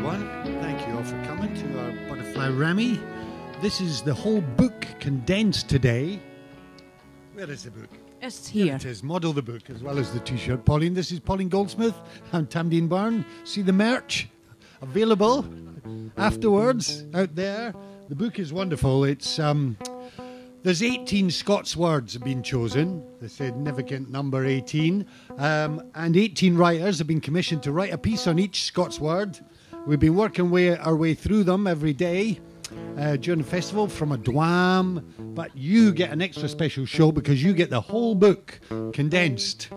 everyone. Thank you all for coming to our Butterfly Rammy. This is the whole book condensed today. Where is the book? It's here. It is. Model the book as well as the T-shirt. Pauline, this is Pauline Goldsmith. I'm Tamdeen Byrne. See the merch available afterwards out there. The book is wonderful. It's there's 18 Scots words have been chosen. The significant number 18. And 18 writers have been commissioned to write a piece on each Scots word. We've been working our way through them every day during the festival from a dwam. But you get an extra special show because you get the whole book condensed.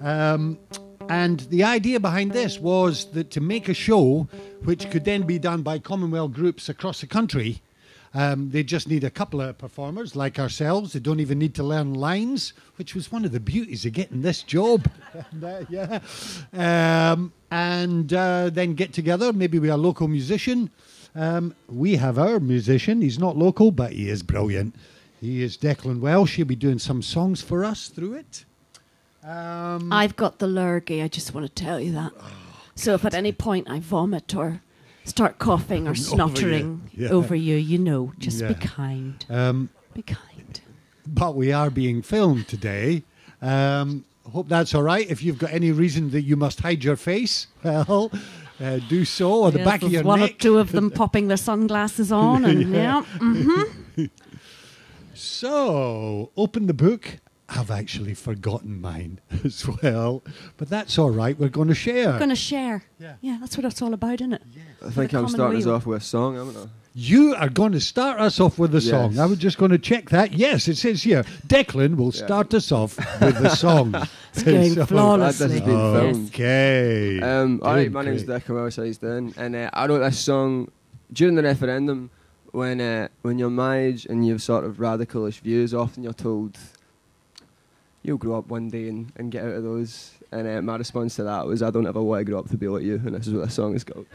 And the idea behind this was that to make a show which could then be done by Commonwealth groups across the country. They just need a couple of performers like ourselves. They don't even need to learn lines, which was one of the beauties of getting this job. And then get together. Maybe we are a local musician. We have our musician. He's not local, but he is brilliant. He is Declan Welsh. He'll be doing some songs for us through it. I've got the lurgy, I just want to tell you that. So if at any point I vomit or start coughing or snottering over you, you know, just be kind. Be kind. But we are being filmed today. Hope that's all right. If you've got any reason that you must hide your face, well, do so, or the back of your one neck. Or two of them popping their sunglasses on. And So, open the book. I've actually forgotten mine as well. But that's all right. We're going to share. We're going to share. Yeah, that's what it's all about, isn't it? Yeah. I think I'm starting us off with a song, haven't I? You are going to start us off with a song. Yes. I was just going to check that. Yes, it says here, Declan will start us off with a song. It's going flawlessly. That has been filmed. Okay. All right, my name's Declan Welsh, and I wrote this song during the referendum when you're my age and you've sort of radicalish views. Often you're told you'll grow up one day and get out of those. And my response to that was, I don't ever want to grow up to be like you. And this is what the song is called.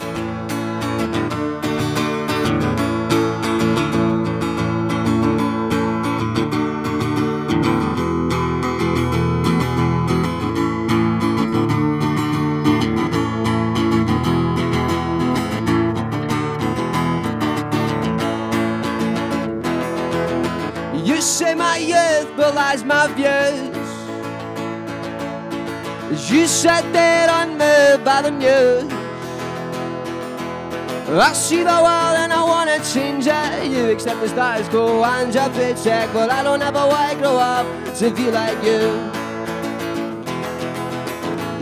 You say my youth belies my views. You said that unmoved by the news. I see the world and I wanna change it. You accept the status quo and your paycheck, but I don't ever want to grow up to be like you.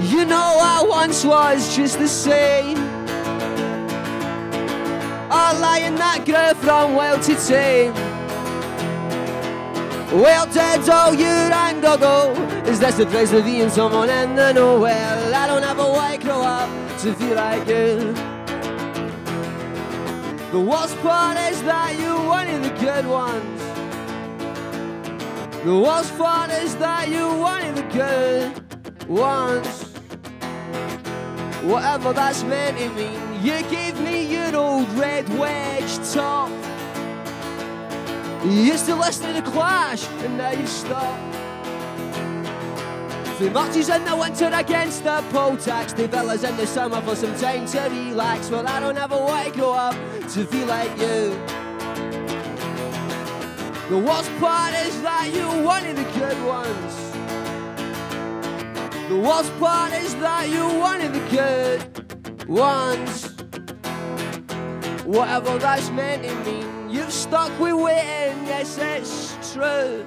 You know I once was just the same, a lion that grew from Weal to tame. Well, did all your anger go? Is this the price of being someone in the know? Well, I don't ever want to grow up to feel like you. The worst part is that you're one of the good ones. The worst part is that you're one of the good ones. Whatever that's meant to mean. You gave me your old red wedge top. You used to listen to the Clash, and now you've stopped. The marches in the winter against the poll tax, the villas in the summer for some time to relax. Well, I don't ever want to grow up to feel like you. The worst part is that you're one of the good ones. The worst part is that you're one of the good ones. Whatever that's meant to mean. You've stuck with waiting, yes, it's true.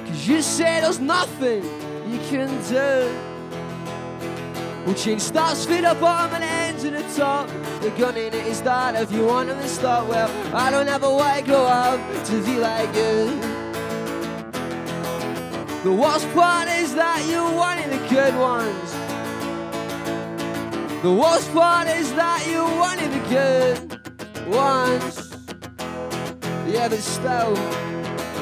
'Cause you say there's nothing you can do. Well, change starts feet up bottom and ends at the top. The gun in it is that if you want them to stop. Well, I don't ever want to grow up to be like you. The worst part is that you're one of the good ones. The worst part is that you're one of the good ones. Yeah, but still,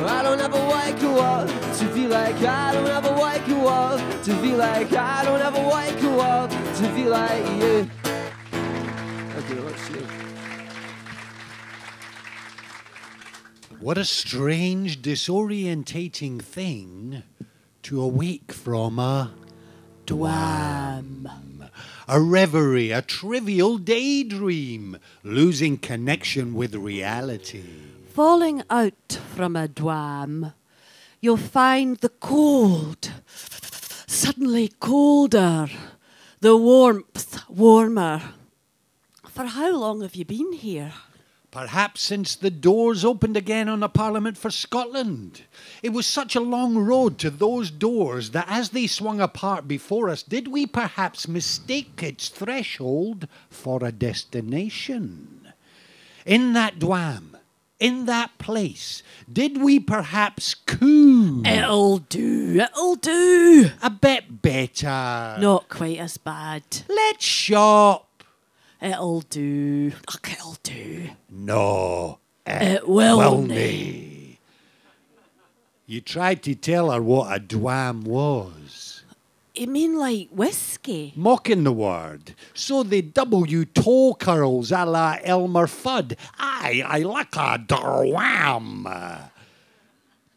I don't ever want to grow up to feel like I don't ever want to grow up to feel like I don't ever want to grow up to feel like you. Okay, let's see. What a strange, disorientating thing to awake from a Dwam. a reverie, a trivial daydream, losing connection with reality. Falling out from a dwam, you'll find the cold suddenly colder, the warmth warmer. For how long have you been here? Perhaps since the doors opened again on a Parliament for Scotland. It was such a long road to those doors that as they swung apart before us, did we perhaps mistake its threshold for a destination? In that dwam, in that place, did we perhaps coo? It'll do, it'll do. A bit better. Not quite as bad. Let's shop. It'll do. Look, it'll do. No, it will nae. You tried to tell her what a dwam was. You mean like whiskey? Mocking the word. So they W toe curls a la Elmer Fudd. Aye, I like a dwam.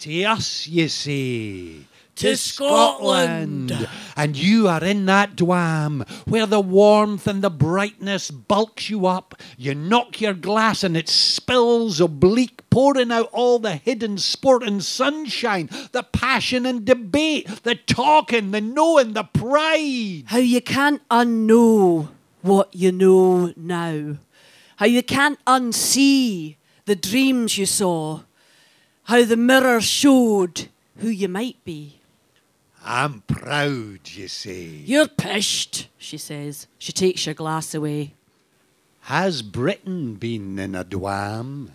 To us, you see. To Scotland. And you are in that dwam where the warmth and the brightness bulks you up. You knock your glass and it spills oblique, pouring out all the hidden sport and sunshine, the passion and debate, the talking, the knowing, the pride. How you can't unknow what you know now. How you can't unsee the dreams you saw. How the mirror showed who you might be. I'm proud, you say. You're pished, she says. She takes your glass away. Has Britain been in a dwam?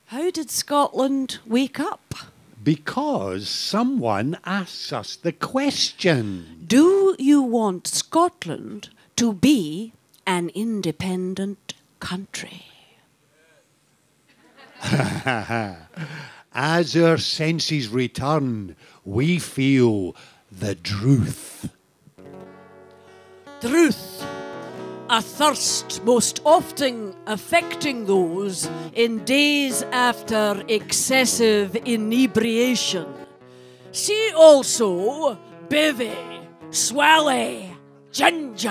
How did Scotland wake up? Because someone asks us the question. Do you want Scotland to be an independent country? As our senses return, we feel the truth. Truth, a thirst most often affecting those in days after excessive inebriation. See also bivvy, swally, ginger.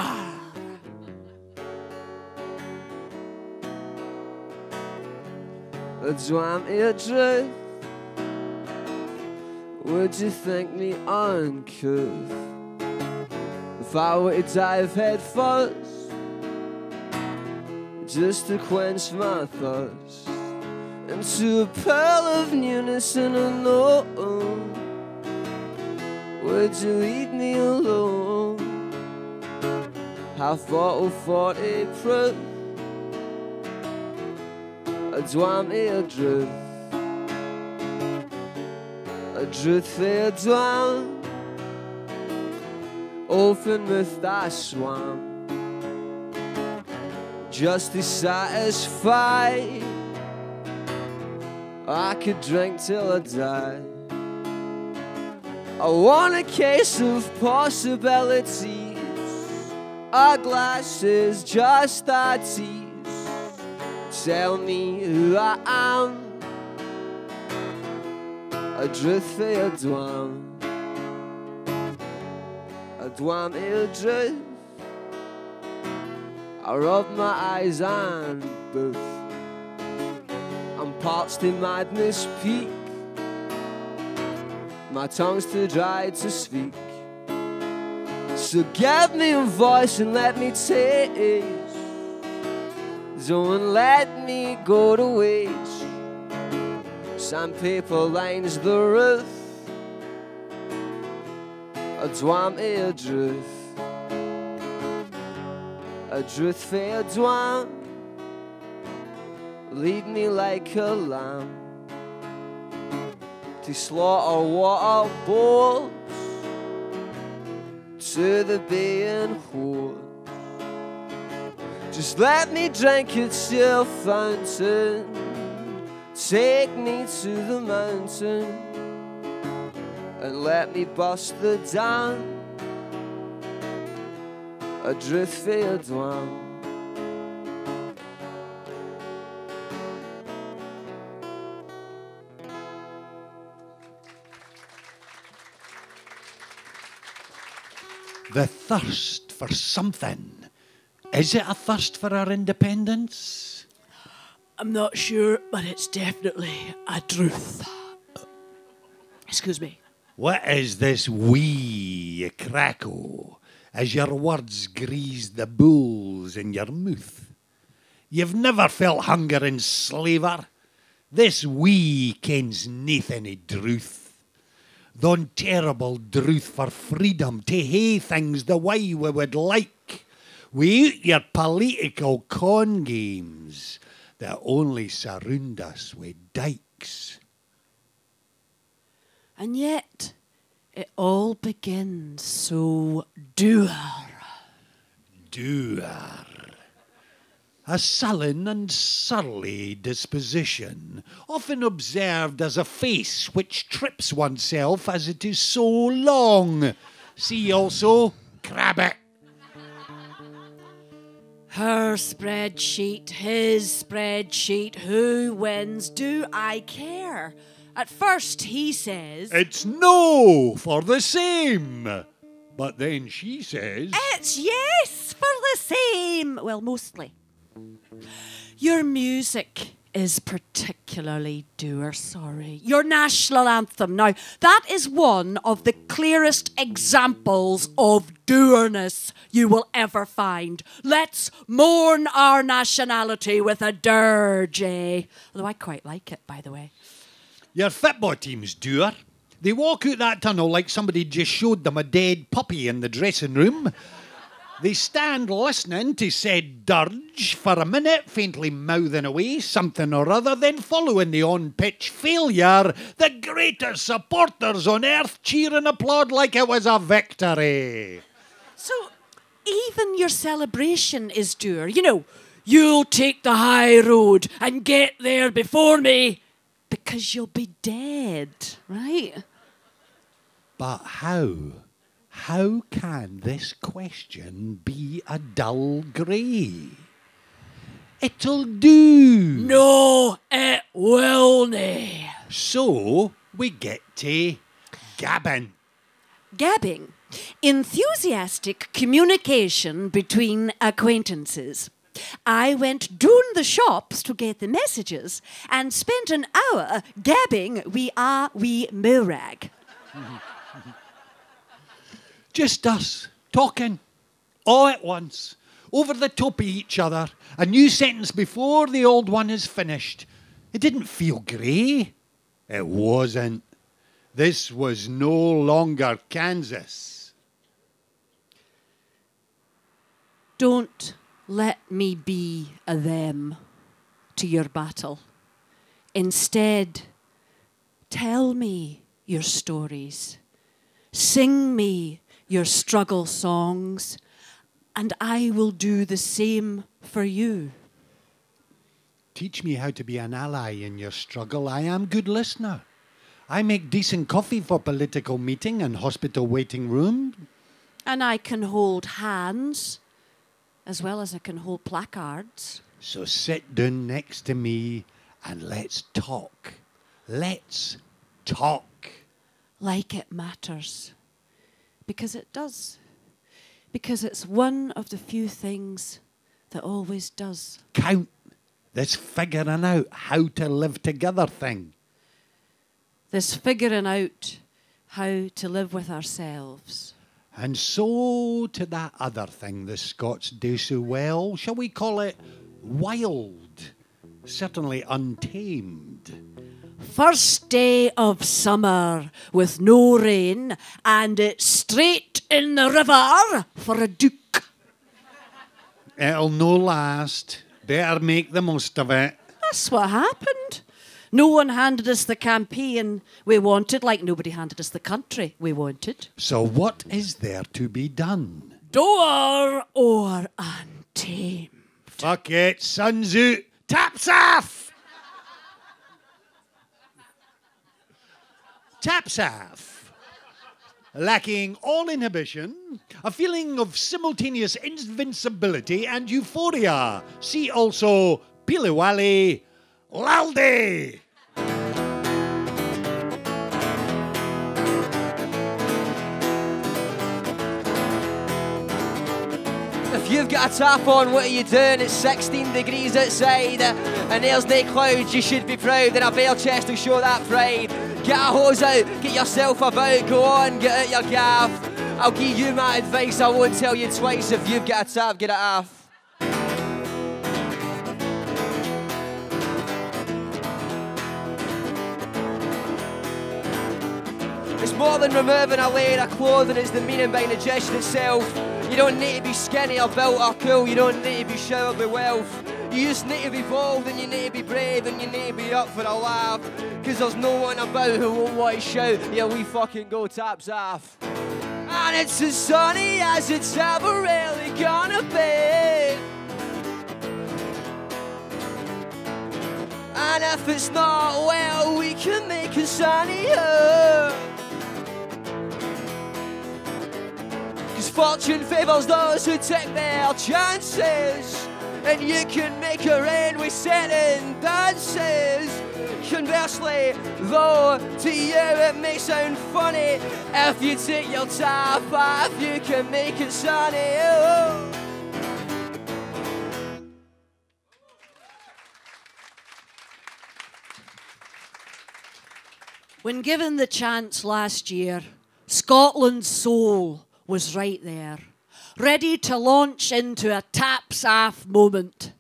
A dwam ear truth. Would you think me uncouth if I were to dive head first, just to quench my thirst into a pearl of newness and unknown? Would you leave me alone? How far or 40 proof? A dwam ear drift. A druth for a dwam, open with that swam, just to satisfy. I could drink till I die. I want a case of possibilities. Our glasses just our teeth. Tell me who I am. A druth for a dwam, a dwam ear druth. I rub my eyes and boof. I'm parched to madness peak. My tongue's too dry to speak. So give me a voice and let me taste. Don't let me go to waste. Sandpaper lines the roof. A dwam ear druth. A druth for a dwam. Lead me like a lamb to slaughter water bowls, to the baying horse. Just let me drink at your fountain. Take me to the mountain and let me bust the dam. A druth for a dwam. The thirst for something Is it a thirst for our independence? I'm not sure, but it's definitely a truth. Excuse me. What is this wee crackle as your words grease the bulls in your mouth? You've never felt hunger in slaver. This wee kens naething o' druth. Thon terrible druth for freedom to hae things the way we would like, without your political con games that only surround us with dykes. And yet, it all begins so dour. Dour. A sullen and surly disposition, often observed as a face which trips oneself as it is so long. See also, crabbit. Her spreadsheet, his spreadsheet, who wins, do I care? At first he says, It's no for the same. But then she says, It's yes for the same. Well, mostly. Your music is particularly dour, sorry. Your national anthem. Now, that is one of the clearest examples of dourness you will ever find. Let's mourn our nationality with a dirge, eh? Although I quite like it, by the way. Your football team's dour. They walk out that tunnel like somebody just showed them a dead puppy in the dressing room. They stand listening to said dirge for a minute, faintly mouthing away something or other, then following the on-pitch failure, the greatest supporters on earth cheer and applaud like it was a victory. So, even your celebration is dour. You know, you'll take the high road and get there before me because you'll be dead, right? But how? How can this question be a dull grey? It'll do. No, it will nae. So we get to gabbing. Gabbing. Enthusiastic communication between acquaintances. I went down the shops to get the messages and spent an hour gabbing wi' a wee mirag. Just us, talking, all at once, over the top of each other, a new sentence before the old one is finished. It didn't feel grey. It wasn't. This was no longer Kansas. Don't let me be a them to your battle. Instead, tell me your stories. Sing me your struggle songs, and I will do the same for you. Teach me how to be an ally in your struggle. I am good listener. I make decent coffee for political meeting and hospital waiting room. And I can hold hands, as well as I can hold placards. So sit down next to me and let's talk. Let's talk. Like it matters. Because it does. Because it's one of the few things that always does. Count this figuring out how to live together thing. This figuring out how to live with ourselves. And so to that other thing the Scots do so well. Shall we call it wild? Certainly untamed. First day of summer with no rain, and it's straight in the river for a duke. It'll no last. Better make the most of it. That's what happened. No one handed us the campaign we wanted, like nobody handed us the country we wanted. So what is there to be done? Dour or untamed? Fuck it, sun's out. Taps off! Taps off. Lacking all inhibition, a feeling of simultaneous invincibility and euphoria. See also Piliwali Lalde. If you've got a tap on, what are you doing? It's 16 degrees outside, and there's no clouds, you should be proud, and a bare chest will show that pride. Get a hose out, get yourself about, go on, get out your gaff. I'll give you my advice, I won't tell you twice. If you've got a tap, get it off. It's more than removing a layer of clothing, it's the meaning behind the gesture itself. You don't need to be skinny or built or cool, you don't need to be showered with wealth. You just need to be bold and you need to be brave and you need to be up for a laugh. Cause there's no one about who won't want to shout, yeah, we fucking go taps off. And it's as sunny as it's ever really gonna be. And if it's not, well, we can make it sunnier. Cause fortune favours those who take their chances. And you can make it rain with setting dances. Conversely, though, to you it may sound funny, if you take your tap off, you can make it sunny. Oh. When given the chance last year, Scotland's soul was right there, ready to launch into a taps-off moment.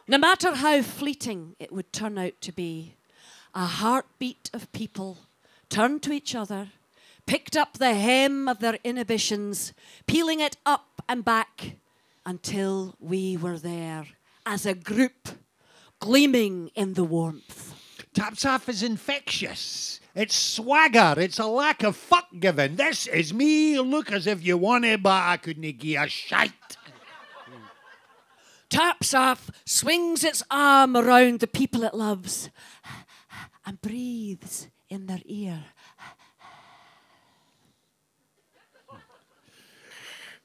No matter how fleeting it would turn out to be, a heartbeat of people turned to each other, picked up the hem of their inhibitions, peeling it up and back until we were there as a group, gleaming in the warmth. Taps-off is infectious. It's swagger. It's a lack of fuck-giving. This is me. Look as if you want it, but I couldn't give a shite. Taps-off swings its arm around the people it loves and breathes in their ear.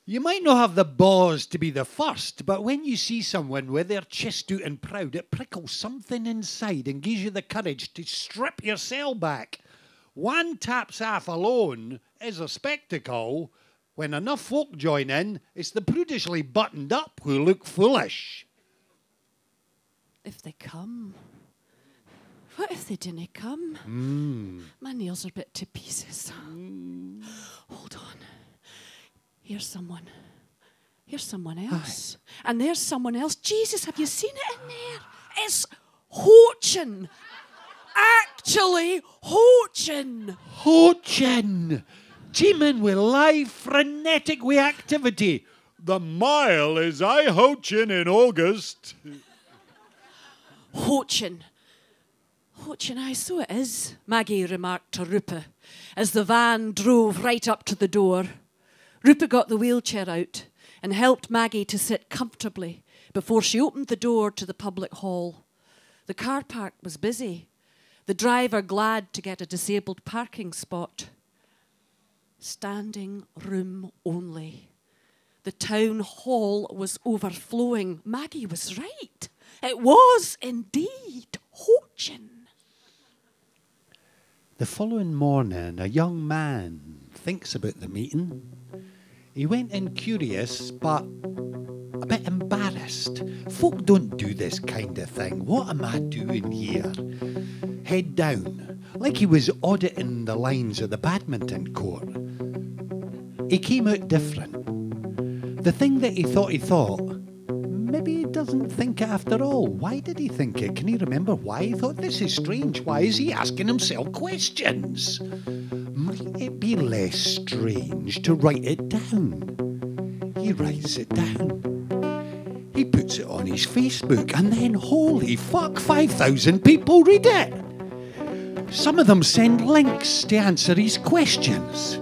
You might not have the balls to be the first, but when you see someone with their chest out and proud, it prickles something inside and gives you the courage to strip your cell back. One taps-off alone is a spectacle. When enough folk join in, it's the prudishly buttoned up who look foolish. If they come. What if they didn't come? My nails are a bit to pieces. Hold on. Here's someone. Here's someone else. Aye. And there's someone else. Jesus, have you seen it in there? It's Hochin. Actually, Hochin. Hochin. Teeming with live, frenetic with activity. The mile is I Hochin in August. Hochin. Hochin, aye, so it is, Maggie remarked to Rupa as the van drove right up to the door. Rupa got the wheelchair out and helped Maggie to sit comfortably before she opened the door to the public hall. The car park was busy, the driver glad to get a disabled parking spot. Standing room only. The town hall was overflowing. Maggie was right. It was indeed Hochin. The following morning, a young man thinks about the meeting. He went in curious, but a bit embarrassed. Folk don't do this kind of thing. What am I doing here? Head down, like he was auditing the lines of the badminton court. He came out different. The thing that he thought, maybe he doesn't think it after all. Why did he think it? Can he remember why he thought this is strange? Why is he asking himself questions? Might it be less strange to write it down? He writes it down. He puts it on his Facebook and then, holy fuck, 5,000 people read it. Some of them send links to answer his questions.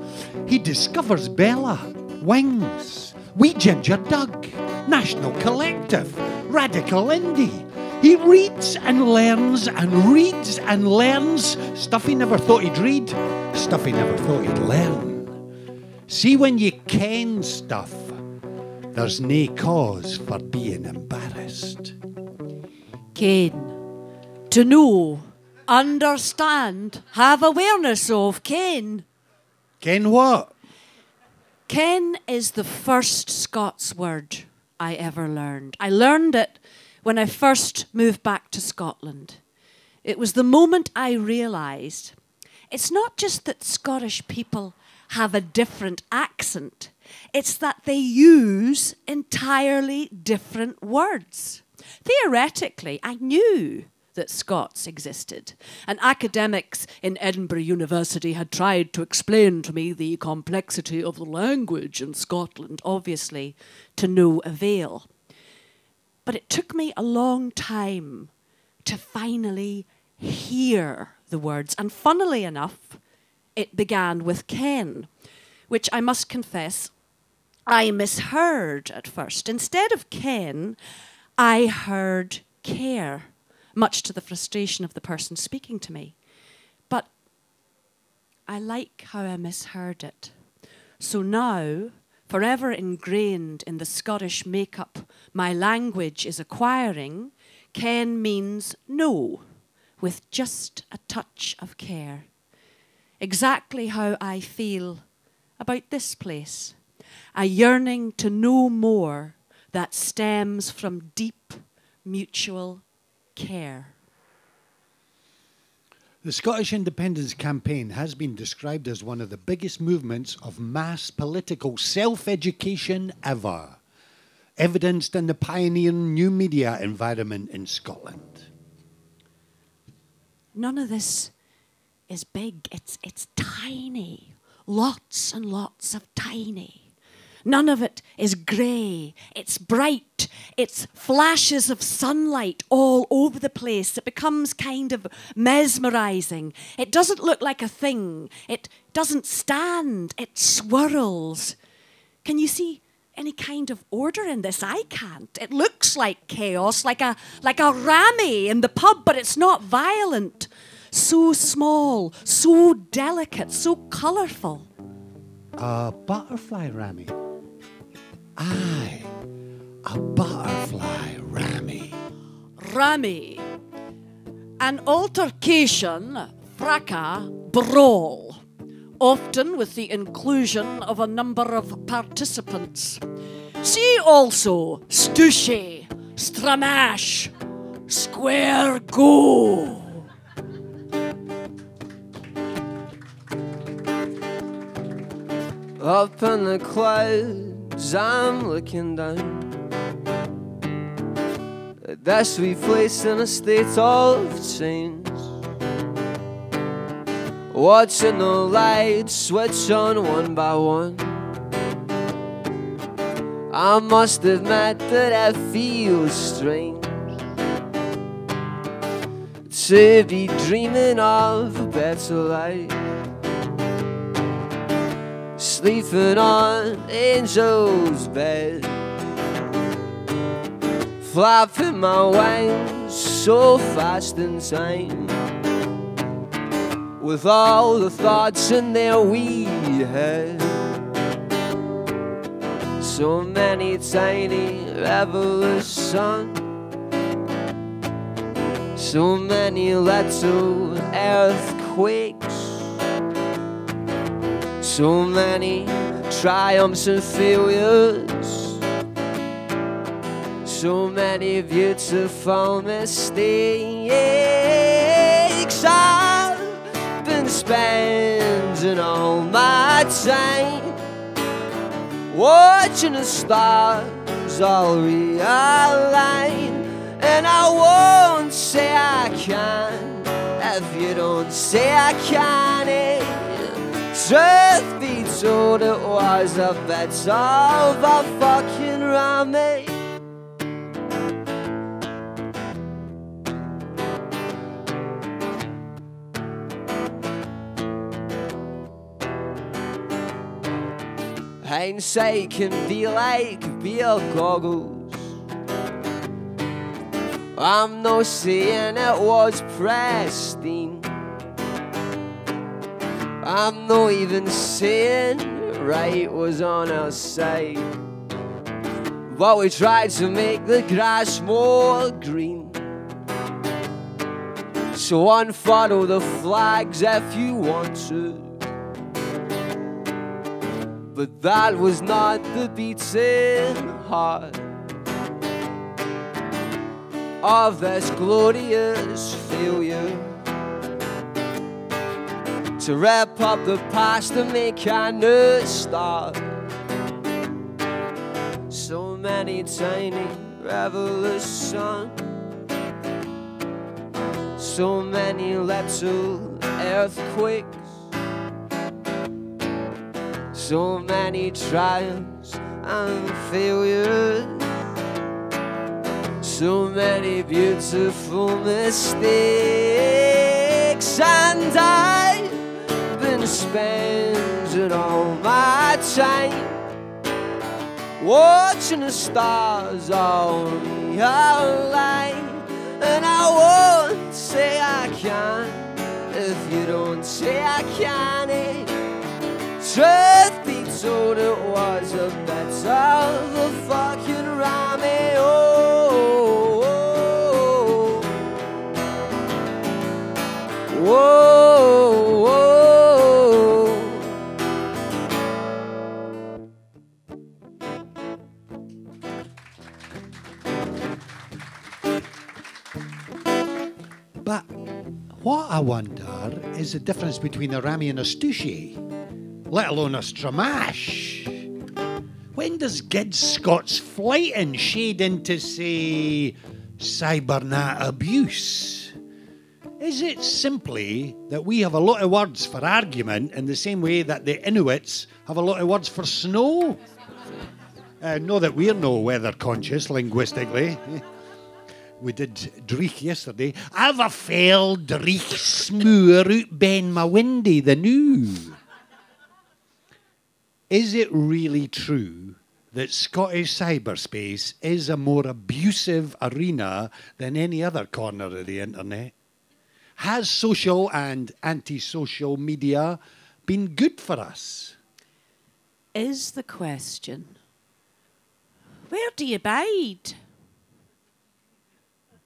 He discovers Bella, Wings, Wee Ginger Doug, National Collective, Radical Indie. He reads and learns and reads and learns stuff he never thought he'd read, stuff he never thought he'd learn. See, when you ken stuff, there's nae cause for being embarrassed. Ken. To know, understand, have awareness of. Ken. Ken what? Ken is the first Scots word I ever learned. I learned it when I first moved back to Scotland. It was the moment I realised it's not just that Scottish people have a different accent, it's that they use entirely different words. Theoretically, I knew that Scots existed, and academics in Edinburgh University had tried to explain to me the complexity of the language in Scotland, obviously to no avail. But it took me a long time to finally hear the words, and funnily enough, it began with Ken, which I must confess I misheard at first. Instead of Ken, I heard care, much to the frustration of the person speaking to me. But I like how I misheard it. So now, forever ingrained in the Scottish makeup my language is acquiring, Ken means no, with just a touch of care. Exactly how I feel about this place. A yearning to know more that stems from deep mutual care. The Scottish Independence Campaign has been described as one of the biggest movements of mass political self-education ever, evidenced in the pioneering new media environment in Scotland. None of this is big, it's tiny. Lots and lots of tiny. None of it is grey, it's bright, it's flashes of sunlight all over the place. It becomes kind of mesmerising. It doesn't look like a thing, it doesn't stand, it swirls. Can you see any kind of order in this? I can't. It looks like chaos, like a Rammy in the pub, but it's not violent. So small, so delicate, so colourful. A butterfly Rammy. Aye, a butterfly Rammy. Rammy. An altercation, fracas, brawl. Often with the inclusion of a number of participants. See also Stooshy, Stramash, Square Go. Up in the clouds, I'm looking down at that sweet place in a state of change. Watching the lights switch on one by one, I must admit that it feels strange to be dreaming of a better life, sleeping on angel's bed, flapping my wings so fast in time, with all the thoughts in their wee head. So many tiny revolutions, so many little earthquakes, so many triumphs and failures, so many beautiful mistakes. I've been spending all my time watching the stars all realign, and I won't say I can if you don't say I can. Truth be told, it was a bit of a fucking Rammy. Hindsight can be like beer goggles. I'm not saying it was pristine, I'm not even saying right was on our side, but we tried to make the grass more green. So unfurl the flags if you want to, but that was not the beating heart of this glorious failure, to wrap up the past and make a new start. So many tiny revolutions, so many little earthquakes, so many triumphs and failures, so many beautiful mistakes, and I've been spending all my time watching the stars all realign. And I won't say I can if you don't say I can. Truth be told, it was a bit of a fucking Rammy. But what I wonder is the difference between a Rammy and a Stooshy, let alone a Stramash. When does Gid Scots flighting shade into, say, cybernat abuse? Is it simply that we have a lot of words for argument in the same way that the Inuits have a lot of words for snow? Know that we're no weather conscious linguistically. We did Dreich yesterday. I've a fell Dreich smoor out ben my windy the new. Is it really true that Scottish cyberspace is a more abusive arena than any other corner of the internet? Has social and anti-social media been good for us? Is the question. Where do you bide?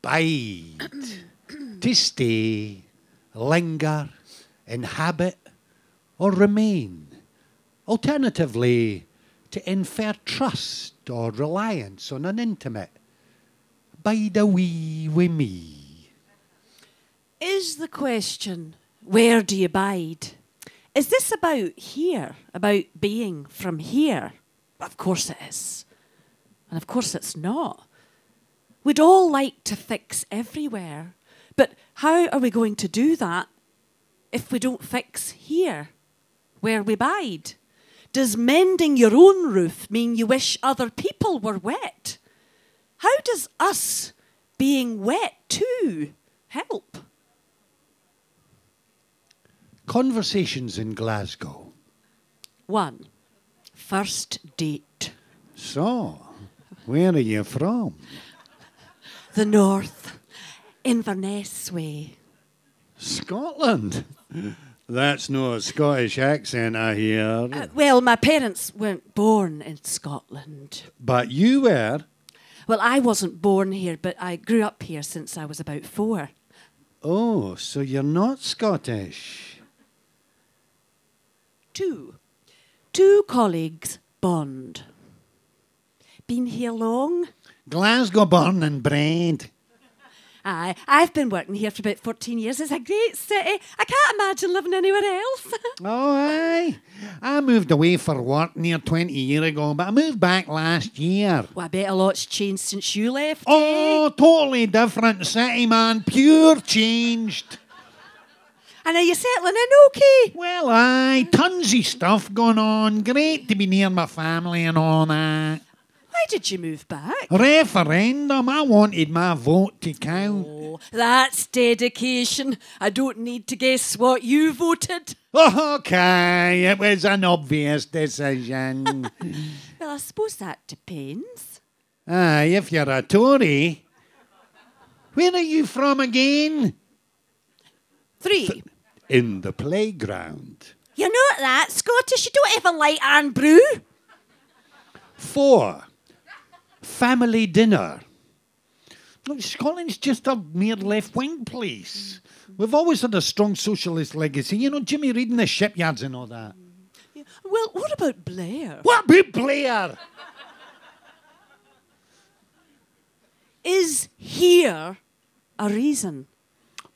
Bide. To stay, linger, inhabit, or remain. Alternatively, to infer trust or reliance on an intimate. Bide a wee wi' me. Is the question, where do you bide? Is this about here, about being from here? Of course it is. And of course it's not. We'd all like to fix everywhere. But how are we going to do that if we don't fix here, where we bide? Does mending your own roof mean you wish other people were wet? How does us being wet too help? Conversations in Glasgow. 1. First date. So, where are you from? The north, Inverness way. Scotland? That's no a Scottish accent, I hear. Well, my parents weren't born in Scotland. But you were? Well, I wasn't born here, but I grew up here since I was about 4. Oh, so you're not Scottish? 2. 2 colleagues bond. Been here long? Glasgow born and bred. Aye, I've been working here for about 14 years. It's a great city. I can't imagine living anywhere else. Oh, aye. I moved away for work near 20 years ago, but I moved back last year. Well, I bet a lot's changed since you left. Oh, totally different city, man. Pure changed. And are you settling in okay? Well, aye. Tons of stuff going on. Great to be near my family and all that. Why did you move back? Referendum. I wanted my vote to count. Oh, that's dedication. I don't need to guess what you voted. Okay, it was an obvious decision. Well, I suppose that depends. Aye, if you're a Tory. Where are you from again? 3. In the playground. You're not that Scottish. You don't even like Anne Brew. 4. Family dinner. Look, Scotland's just a mere left-wing place. We've always had a strong socialist legacy. You know, Jimmy Reid and the shipyards and all that. Yeah. Well, what about Blair? What about Blair? Is is here a reason?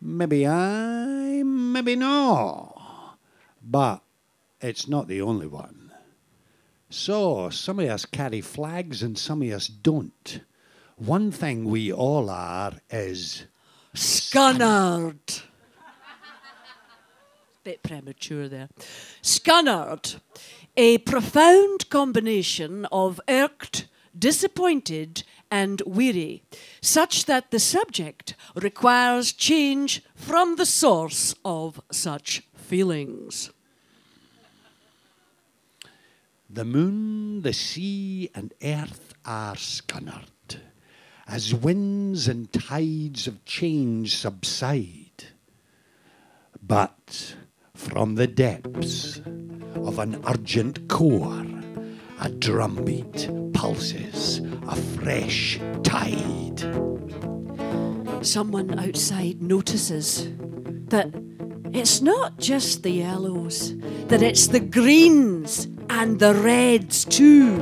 Maybe aye, maybe no. But it's not the only one. So, some of us carry flags and some of us don't. One thing we all are is... Scunnered. Bit premature there. Scunnered. A profound combination of irked, disappointed and weary, such that the subject requires change from the source of such feelings. The moon, the sea and earth are scunnered, as winds and tides of change subside. But from the depths of an urgent core, a drumbeat pulses a fresh tide. Someone outside notices that it's not just the yellows, that it's the greens and the reds too.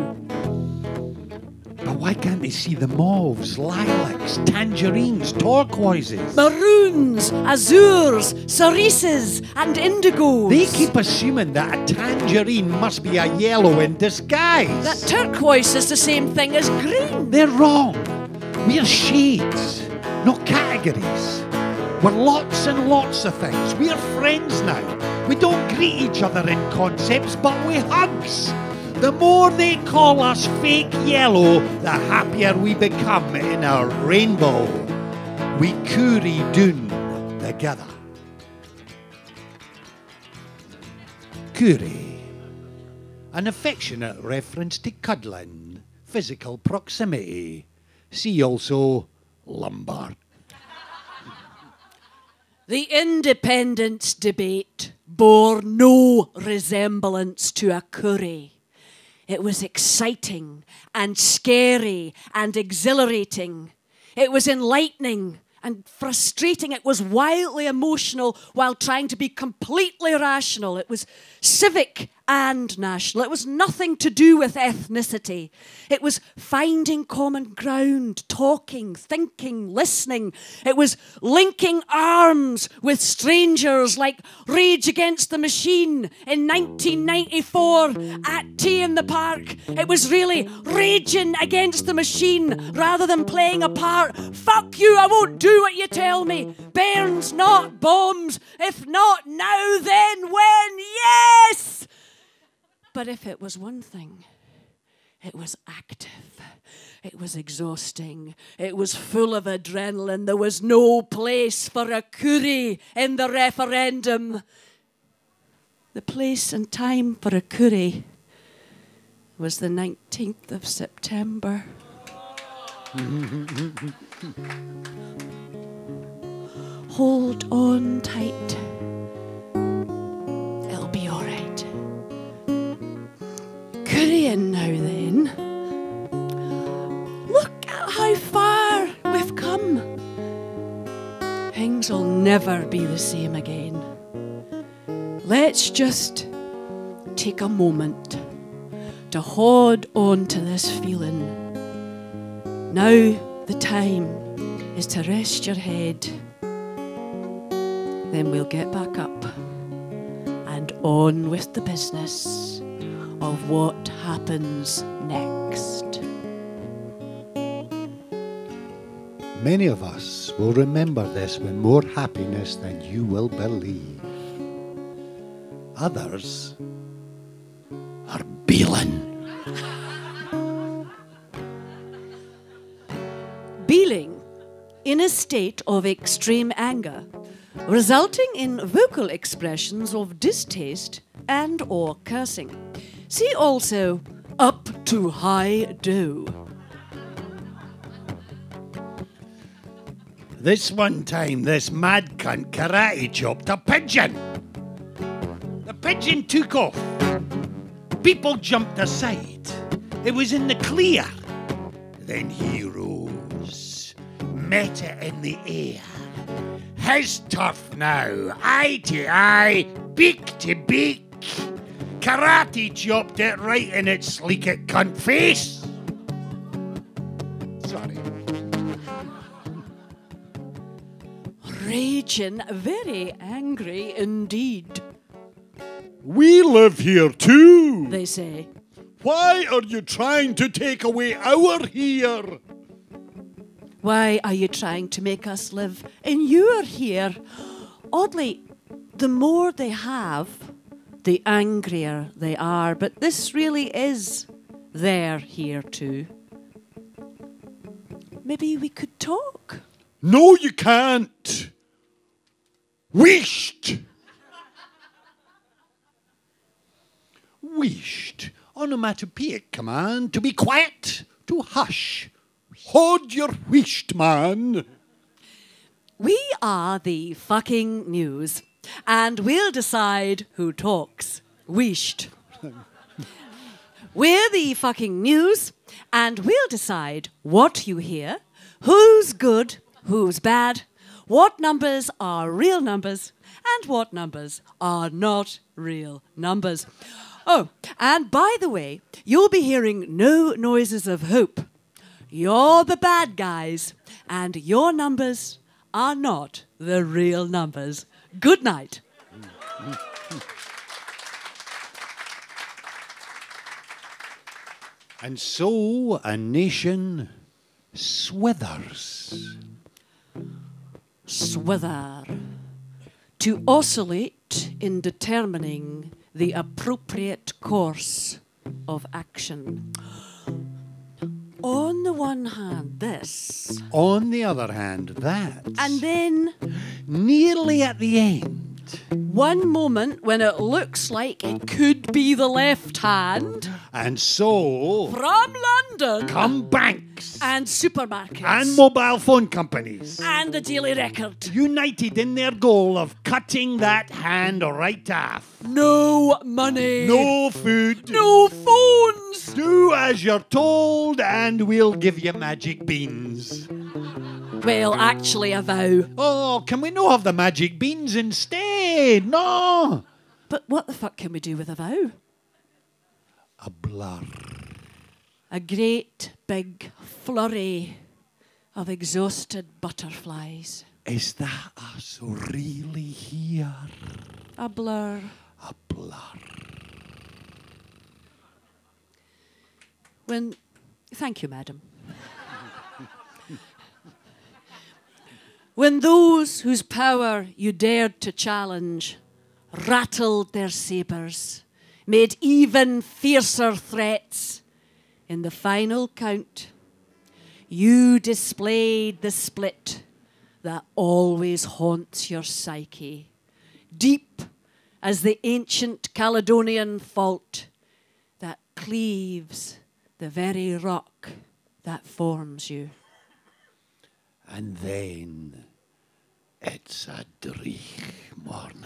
But why can't they see the mauves, lilacs, tangerines, turquoises? Maroons, azures, cerises and indigos. They keep assuming that a tangerine must be a yellow in disguise. That turquoise is the same thing as green. They're wrong. We're shades, not categories. We're lots and lots of things. We're friends now. We don't greet each other in concepts, but with hugs. The more they call us fake yellow, the happier we become in our rainbow. We coorie doon together. Coorie, an affectionate reference to cuddling, physical proximity. See also lumbar. The independence debate bore no resemblance to a curry. It was exciting and scary and exhilarating. It was enlightening and frustrating. It was wildly emotional while trying to be completely rational. It was civic and national. It was nothing to do with ethnicity. It was finding common ground, talking, thinking, listening. It was linking arms with strangers like Rage Against the Machine in 1994 at tea in the park. It was really raging against the machine rather than playing a part. Fuck you, I won't do what you tell me. Bairns, not bombs. If not now, then when? Yes! But if it was one thing, it was active. It was exhausting. It was full of adrenaline. There was no place for a curry in the referendum. The place and time for a curry was the 19th of September. Hold on tight. It'll be all right. Currying now then. Look at how far we've come. Things'll never be the same again. Let's just take a moment to hold on to this feeling. Now the time is to rest your head. Then we'll get back up and on with the business of what happens next. Many of us will remember this with more happiness than you will believe. Others are beeling. Beeling in a state of extreme anger, resulting in vocal expressions of distaste and or cursing. See also up to high dough. This one time, this mad cunt karate chopped a pigeon. The pigeon took off. People jumped aside. It was in the clear. Then he rose, met it in the air. His turf now, eye to eye, beak to beak. Karate chopped it right in its sleek cunt face. Sorry. Sorry. Raging, very angry indeed. We live here too, they say. Why are you trying to take away our here? Why are you trying to make us live in your here? Oddly, the more they have, the angrier they are. But this really is their here too. Maybe we could talk. No, you can't. Wished. Wished. Onomatopoeic command to be quiet, to hush. Hold your wished, man. We are the fucking news, and we'll decide who talks. Wished. We're the fucking news, and we'll decide what you hear, who's good, who's bad, what numbers are real numbers, and what numbers are not real numbers. Oh, and by the way, you'll be hearing no noises of hope. You're the bad guys, and your numbers are not the real numbers. Good night. And so a nation swithers. Swither. To oscillate in determining the appropriate course of action. On the one hand, this. On the other hand, that. And then, nearly at the end, one moment when it looks like it could be the left hand. And so, from London, come banks and supermarkets and mobile phone companies and the Daily Record, united in their goal of cutting that hand right off. No money, no food, no phones. Do as you're told and we'll give you magic beans. Well, actually a vow. Oh, can we not have the magic beans instead? No. But what the fuck can we do with a vow? A blur. A great big flurry of exhausted butterflies. Is that us really here? A blur. A blur. Thank you, madam. When those whose power you dared to challenge rattled their sabres, made even fiercer threats, in the final count, you displayed the split that always haunts your psyche, deep as the ancient Caledonian fault that cleaves the very rock that forms you. And then it's a dreich morning.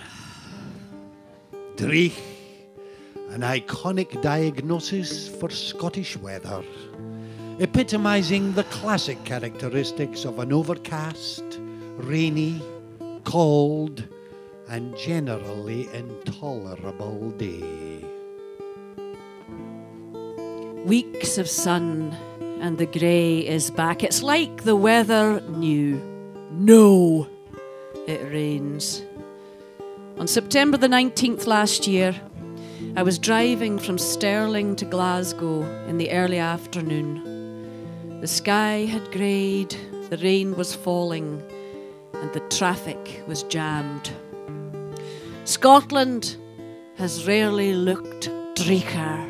Dreich, an iconic diagnosis for Scottish weather, epitomising the classic characteristics of an overcast, rainy, cold, and generally intolerable day. Weeks of sun and the grey is back. It's like the weather knew. No, it rains. On September the 19th last year, I was driving from Stirling to Glasgow in the early afternoon. The sky had greyed, the rain was falling, and the traffic was jammed. Scotland has rarely looked dreacher.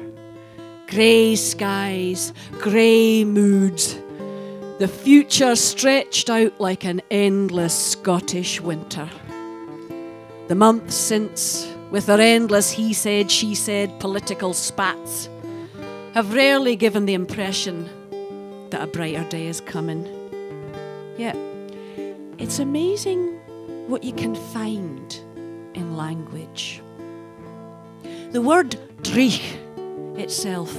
Grey skies, grey moods. The future stretched out like an endless Scottish winter. The months since, with their endless he said, she said political spats, have rarely given the impression that a brighter day is coming. Yet, it's amazing what you can find in language. The word dreich itself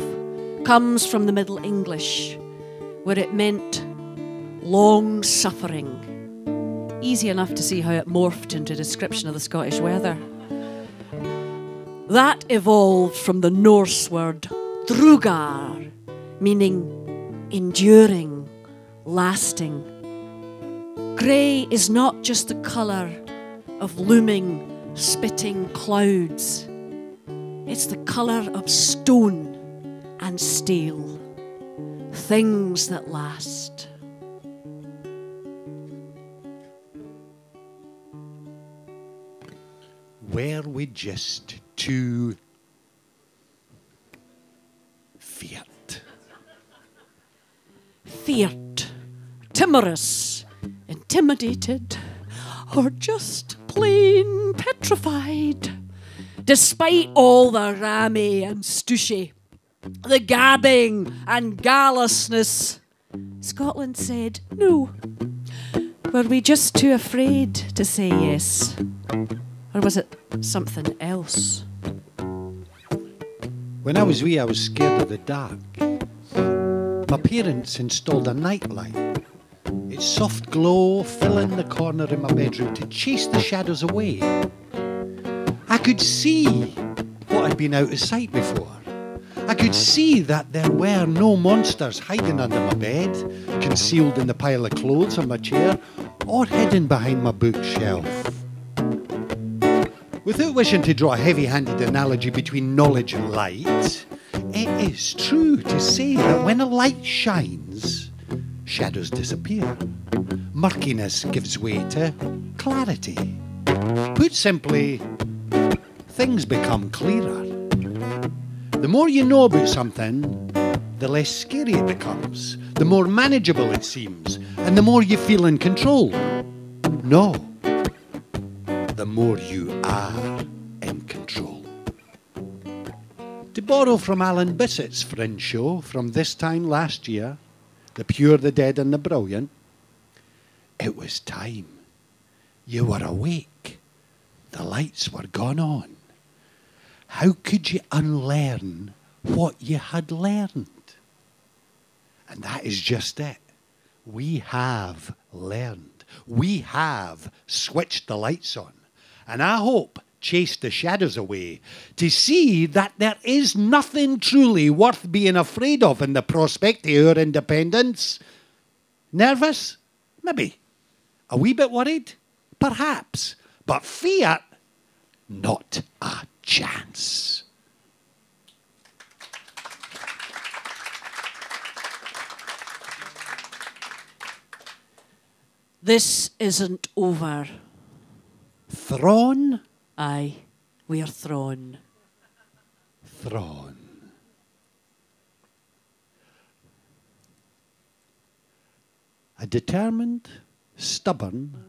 comes from the Middle English, where it meant long suffering. Easy enough to see how it morphed into a description of the Scottish weather. That evolved from the Norse word drugar, meaning enduring, lasting. Grey is not just the colour of looming, spitting clouds. It's the colour of stone and steel, things that last. Were we just too feared? Feared, timorous, intimidated, or just plain petrified. Despite all the rammy and stooshy, the gabbing and gallousness, Scotland said no. Were we just too afraid to say yes? Or was it something else? When I was wee, I was scared of the dark. My parents installed a nightlight. Its soft glow filling the corner in my bedroom to chase the shadows away. I could see what had been out of sight before. I could see that there were no monsters hiding under my bed, concealed in the pile of clothes on my chair, or hidden behind my bookshelf. Without wishing to draw a heavy-handed analogy between knowledge and light, it is true to say that when a light shines, shadows disappear. Murkiness gives way to clarity. Put simply, things become clearer. The more you know about something, the less scary it becomes, the more manageable it seems, and the more you feel in control. No, the more you are in control. To borrow from Alan Bissett's Fringe show from this time last year, The Pure, the Dead and the Brilliant, it was time. You were awake. The lights were gone on. How could you unlearn what you had learned? And that is just it. We have learned. We have switched the lights on. And I hope chased the shadows away to see that there is nothing truly worth being afraid of in the prospect of our independence. Nervous? Maybe. A wee bit worried? Perhaps. But fear? Not a chance. This isn't over. Thrawn? Aye, we are thrawn. Thrawn. A determined, stubborn,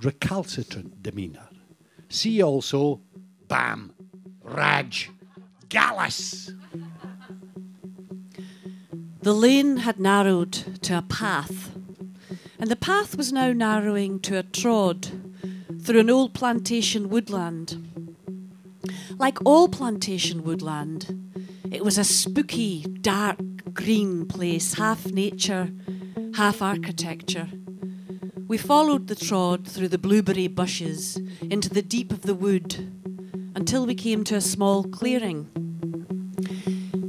recalcitrant demeanour. See also, Bam, Raj, Gallus. The lane had narrowed to a path, and the path was now narrowing to a trod through an old plantation woodland. Like all plantation woodland, it was a spooky, dark, green place, half nature, half architecture. We followed the trod through the blueberry bushes into the deep of the wood until we came to a small clearing.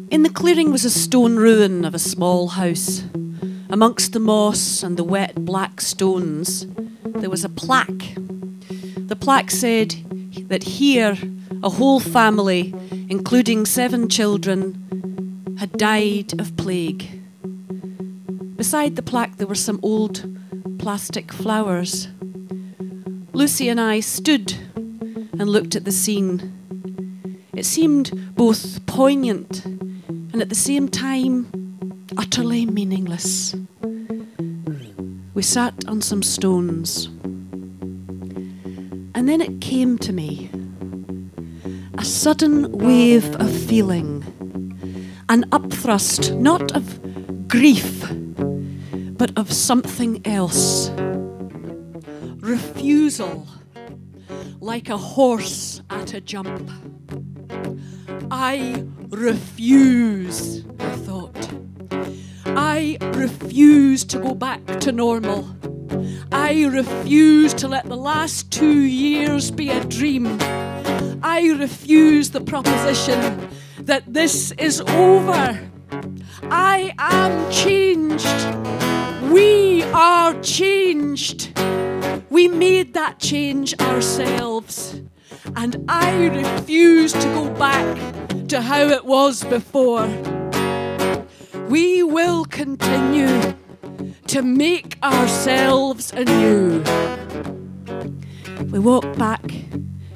In the clearing was a stone ruin of a small house. Amongst the moss and the wet black stones, there was a plaque. The plaque said that here a whole family, including 7 children, had died of plague. Beside the plaque there were some old plastic flowers. Lucy and I stood and looked at the scene. It seemed both poignant and at the same time utterly meaningless. We sat on some stones. And then it came to me, a sudden wave of feeling, an upthrust not of grief, but of something else. Refusal, like a horse at a jump. I refuse, I thought. I refuse to go back to normal. I refuse to let the last 2 years be a dream. I refuse the proposition that this is over. I am changed, We are changed. We made that change ourselves. And I refuse to go back to how it was before. We will continue to make ourselves anew. We walked back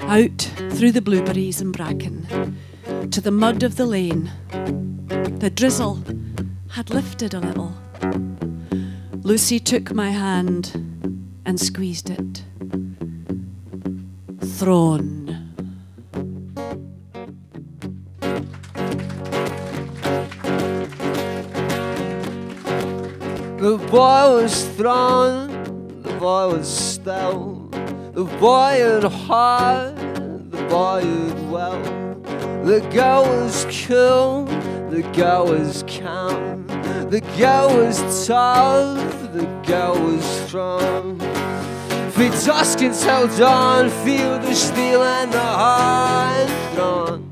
out through the blueberries and bracken to the mud of the lane. The drizzle had lifted a little. Lucy took my hand and squeezed it. Thrawn. The boy was thrown, the boy was still, the boy had heart, the boy had will. The girl was cool, the girl was calm, the girl was tough, the girl was strong. From dusk until dawn, feel the steel and the heart thrown.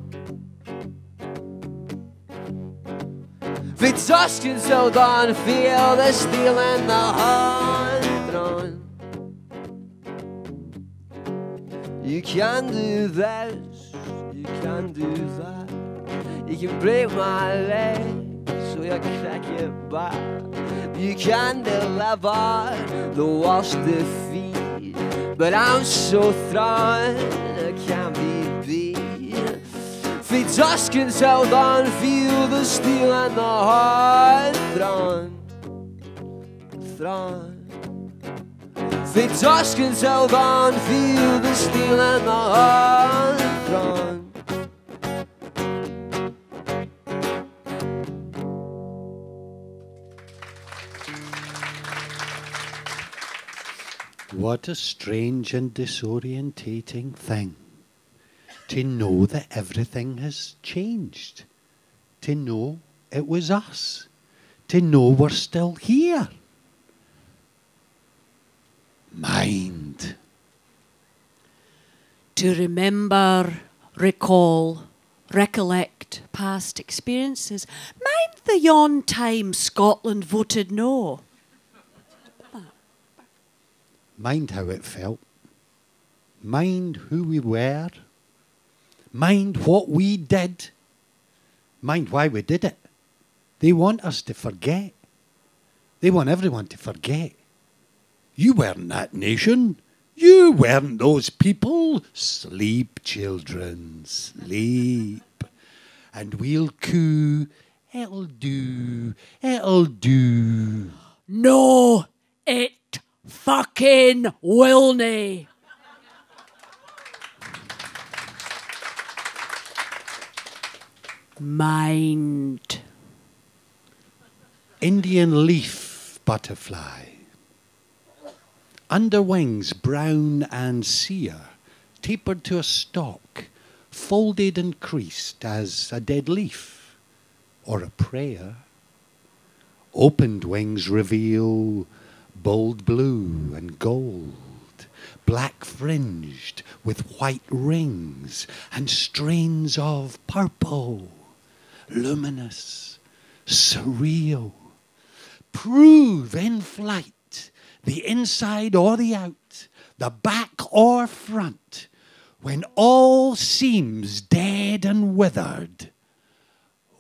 From dusk until dawn, feel the steel and the heart thrown. You can do this, you can do that. You can break my leg, so you crack it back. You can deliver the worst defeat, but I'm so thrown, I can't be beat. From dusk until dawn, feel the steel and the heart thrown, thrown. From dusk until dawn, feel the steel and the heart thrown. What a strange and disorientating thing to know that everything has changed, to know it was us, to know we're still here. Mind. To remember, recall, recollect past experiences. Mind the yon time Scotland voted no. Mind how it felt. Mind who we were. Mind what we did. Mind why we did it. They want us to forget. They want everyone to forget. You weren't that nation. You weren't those people. Sleep, children, sleep. And we'll coo. It'll do. It'll do. No, it fucking will nae. Mind. Indian leaf butterfly. Under wings brown and sere, tapered to a stalk, folded and creased as a dead leaf or a prayer. Opened wings reveal bold blue and gold, black fringed with white rings and strains of purple, luminous, surreal. Prove in flight, the inside or the out, the back or front, when all seems dead and withered,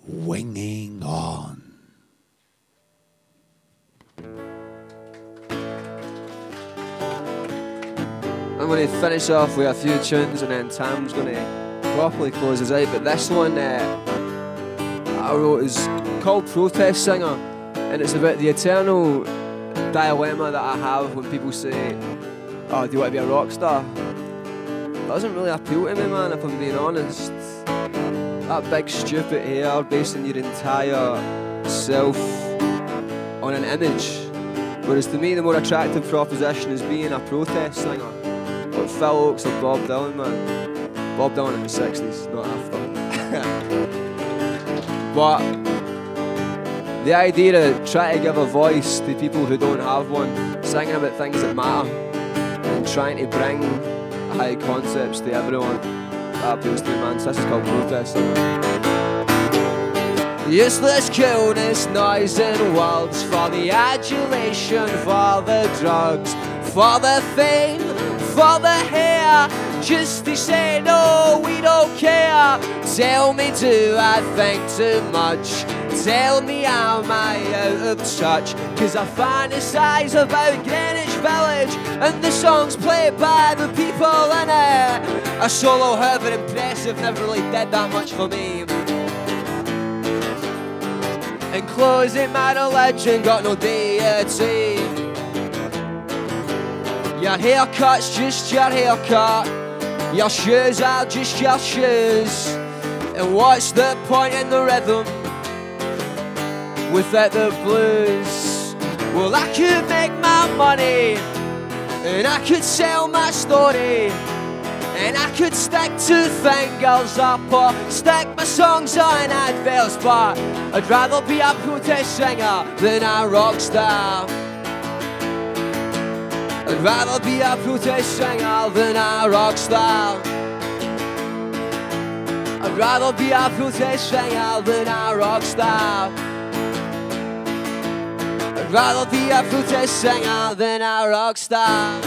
winging on. I'm going to finish off with a few tunes and then Tam's going to properly close us out. But this one I wrote is called Protest Singer, and it's about the eternal dilemma that I have when people say, oh, do you want to be a rock star? It doesn't really appeal to me, man, if I'm being honest. That big stupid hair, basing your entire self on an image. Whereas to me, the more attractive proposition is being a protest singer. Like Phil Oakes or Bob Dylan, man. Bob Dylan in the 60s, not after. But the idea to try to give a voice to people who don't have one, singing about things that matter, and trying to bring high concepts to everyone, that appeals to me, man. So this is called Protest Singer. Useless coolness, noise and words, for the adulation, for the drugs, for the fame, for the hair, just to say no, we don't care. Tell me, do I think too much? Tell me, am I out of touch? Cause I fantasize about Greenwich Village and the songs played by the people in it. A solo, however impressive, never really did that much for me. In closing, my religion got no deity. Your haircut's just your haircut, your shoes are just your shoes. And what's the point in the rhythm without the blues? Well, I could make my money, and I could sell my story, and I could stick two fingers up or stick my songs on adverts, but I'd rather be a protest singer than a rock star. I'd rather be a protest singer than a rock star. I'd rather be a protest singer than a rock star. I'd rather be a protest singer than a rock star.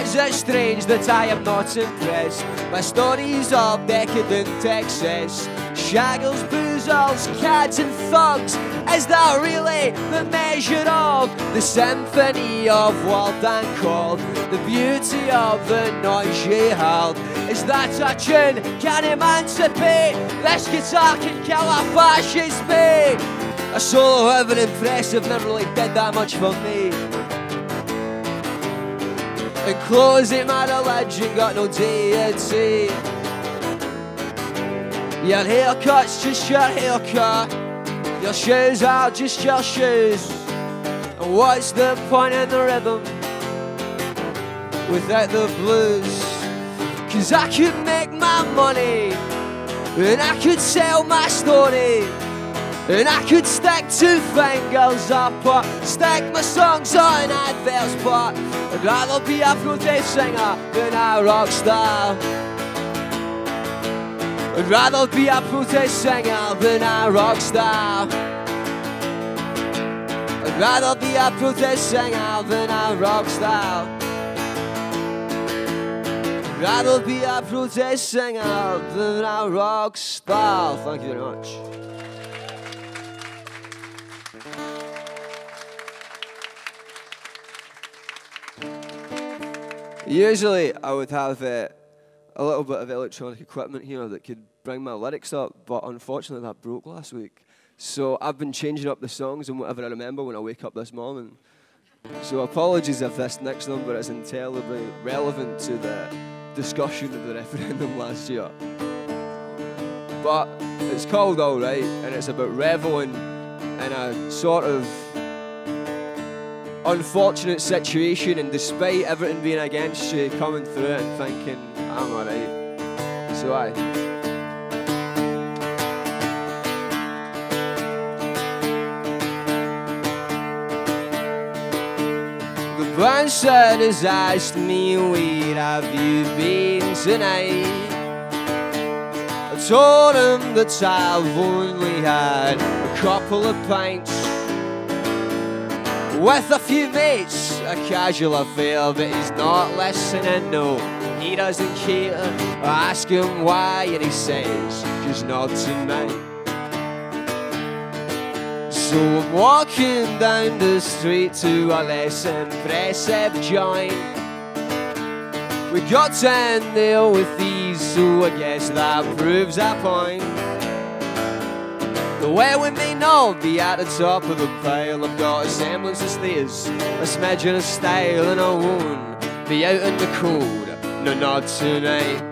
Is it strange that I am not impressed by stories of decadent excess? Shaggles, boozers, cads and thugs, is that really the measure of the symphony of world and chord? The beauty of the noise you heard, is that a tune can emancipate? This guitar can kill a fascist me. A solo, however impressive, never really did that much for me. In closing, my religion got no deity. Your haircut's just your haircut, your shoes are just your shoes. And what's the point in the rhythm without the blues? Cause I could make my money, and I could sell my story, and I could stick two fingers up or stick my songs on adverts, but I'd rather be a protest singer than a rock star. I'd rather be a protest singer than a rock star. I'd rather be a protest singer than a rock star. I'd rather be a protest singer than a rock star. Thank you very much. Usually I would have a little bit of electronic equipment here that could bring my lyrics up, but unfortunately that broke last week. So I've been changing up the songs and whatever I remember when I wake up this morning. So apologies if this next number is entirely relevant to the discussion of the referendum last year. But it's called All Right, and it's about reveling in a sort of unfortunate situation, and despite everything being against you, coming through it and thinking, I'm alright. So aye. The bouncer has asked me, where have you been tonight? I told him that I've only had a couple of pints with a few mates, a casual affair, but he's not listening, no, he doesn't care. I ask him why and he says, just not tonight. So I'm walking down the street to a less impressive joint. We got 10 there with these, so I guess that proves our point. The way we may not be at the top of the pile, I've got a semblance of stairs, a smidgen of style, and I won't be out in the cold, no, not tonight.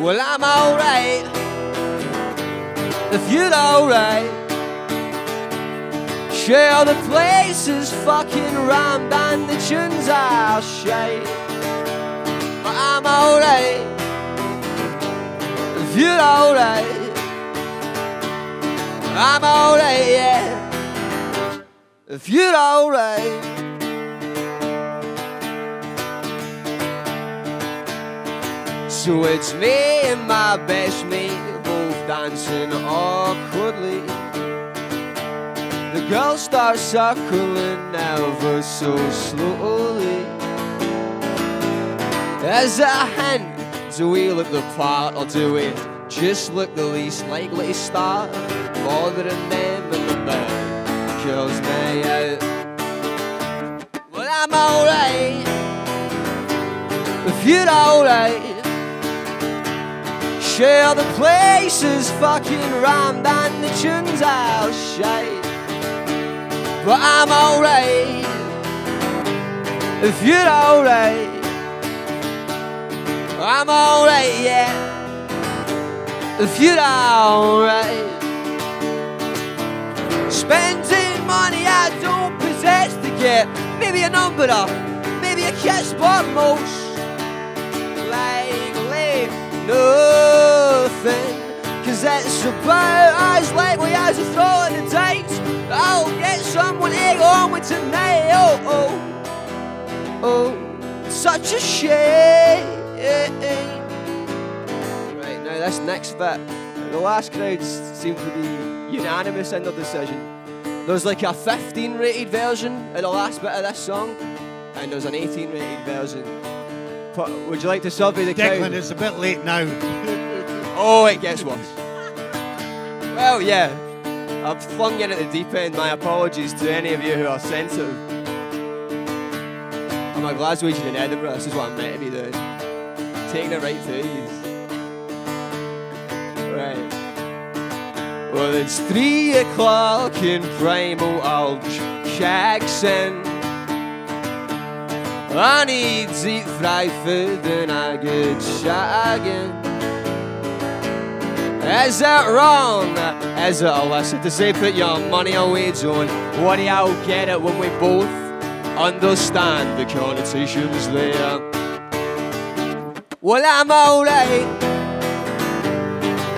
Well, I'm alright, if you're alright. Sure, the place is fucking rammed and the tunes are shite, but I'm alright, if you're alright. I'm alright, yeah, if you're alright. So it's me and my best mate, both dancing awkwardly. The girls start circling ever so slowly. Is it a hint? Do we look the part, or do we just look the least likely to start bothering them in the bed? Kills me out. Well, I'm alright if you're alright. Sure, the place is fucking rammed and the tunes are shite, but I'm alright if you're alright. I'm alright, yeah, if you're alright. Spending money I don't possess to get maybe a number up, maybe a kiss, but most likely nothing. Cause it's about as likely as a throw in the dice I'll get someone to go on with tonight. Oh, oh, oh, such a shame. Right, now this next bit, the last crowd seemed to be unanimous in their decision. There's like a 15 rated version of the last bit of this song, and there's an 18 rated version. Would you like to survey the crowd? Declan, it's a bit late now. Oh, it gets worse. Well, yeah, I've flung in at the deep end. My apologies to any of you who are sensitive. I'm a Glaswegian in Edinburgh, this is what I'm meant to be doing. Taking it right to ease. Right. Well, it's 3 o'clock in primal Alge Jackson. I need to eat fried food and I get shagging. Is it wrong? Is it illicit to say put your money away, John? Worry, I'll get it when we both understand the connotations there. Well, I'm alright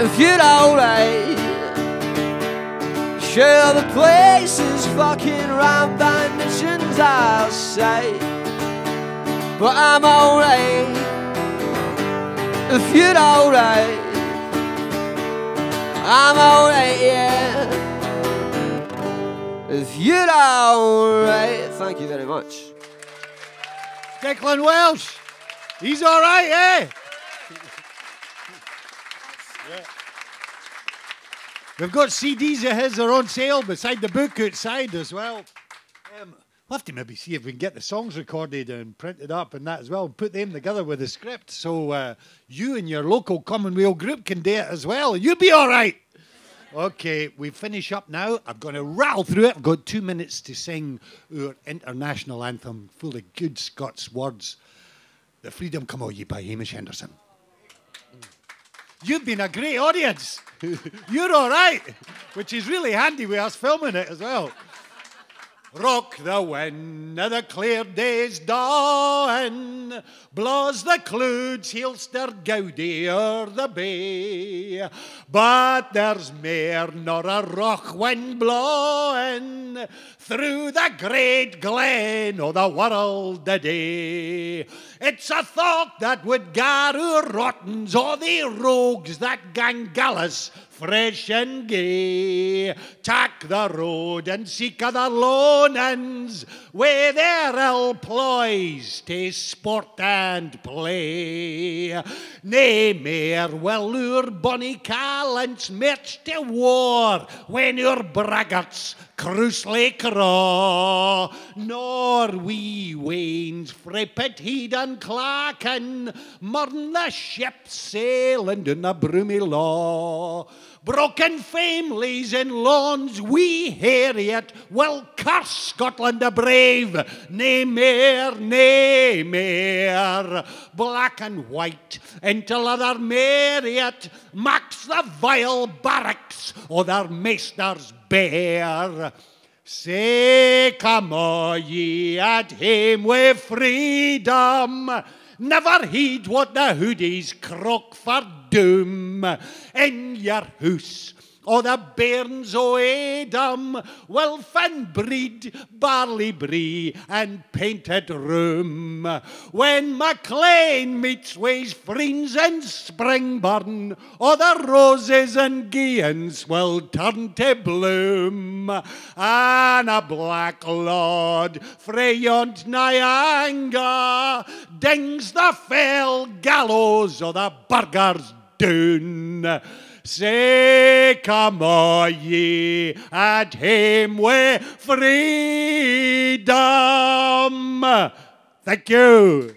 if you're alright. Sure, the place is fucking rammed and the tunes outside, but I'm alright if you're alright. I'm alright, yeah, if you're alright. Thank you very much. Declan Welsh. He's all right, eh? Yeah. We've got CDs of his are on sale beside the book outside as well. We'll have to maybe see if we can get the songs recorded and printed up and that as well. Put them together with the script so you and your local Commonweal group can do it as well. You'll be all right. Okay, we finish up now. I'm going to rattle through it. I've got 2 minutes to sing our international anthem full of good Scots words. The Freedom Come On Ye by Hamish Henderson. You've been a great audience. You're all right, which is really handy with us filming it as well. Rock the wind of the clear day's dawn, blaws the clouds, he'll stir Gowdy o'er the bay. But there's mair nor a rock wind blowing through the great glen o' the world today. It's a thought that would gar our rottens o' the rogues that gang gallus fresh and gay, tak the road and seek other lonens with their ill ploys to sport and play. Nae mair will our bonny callants march to war when our braggarts cruisely craw, nor we wains frae Pithead and Clachan murn the ships sailing down the broomy law. Broken families and lawns we Harriet will curse Scotland the brave. Nae mair, nae mair. Black and white until other Marriott max the vile barracks o' their maesters bare. Say, come o' ye at hame with freedom, never heed what the hoodies croak for doom. In your house o the bairns o Edam, Wilf and breed, barley brie, and painted room. When MacLean meets ways Fringe and Springburn, o the roses and geans will turn to bloom. And a black lord frayont Nyanga dings the fell gallows o the burgers doon. Say, come all ye at him with freedom. Thank you.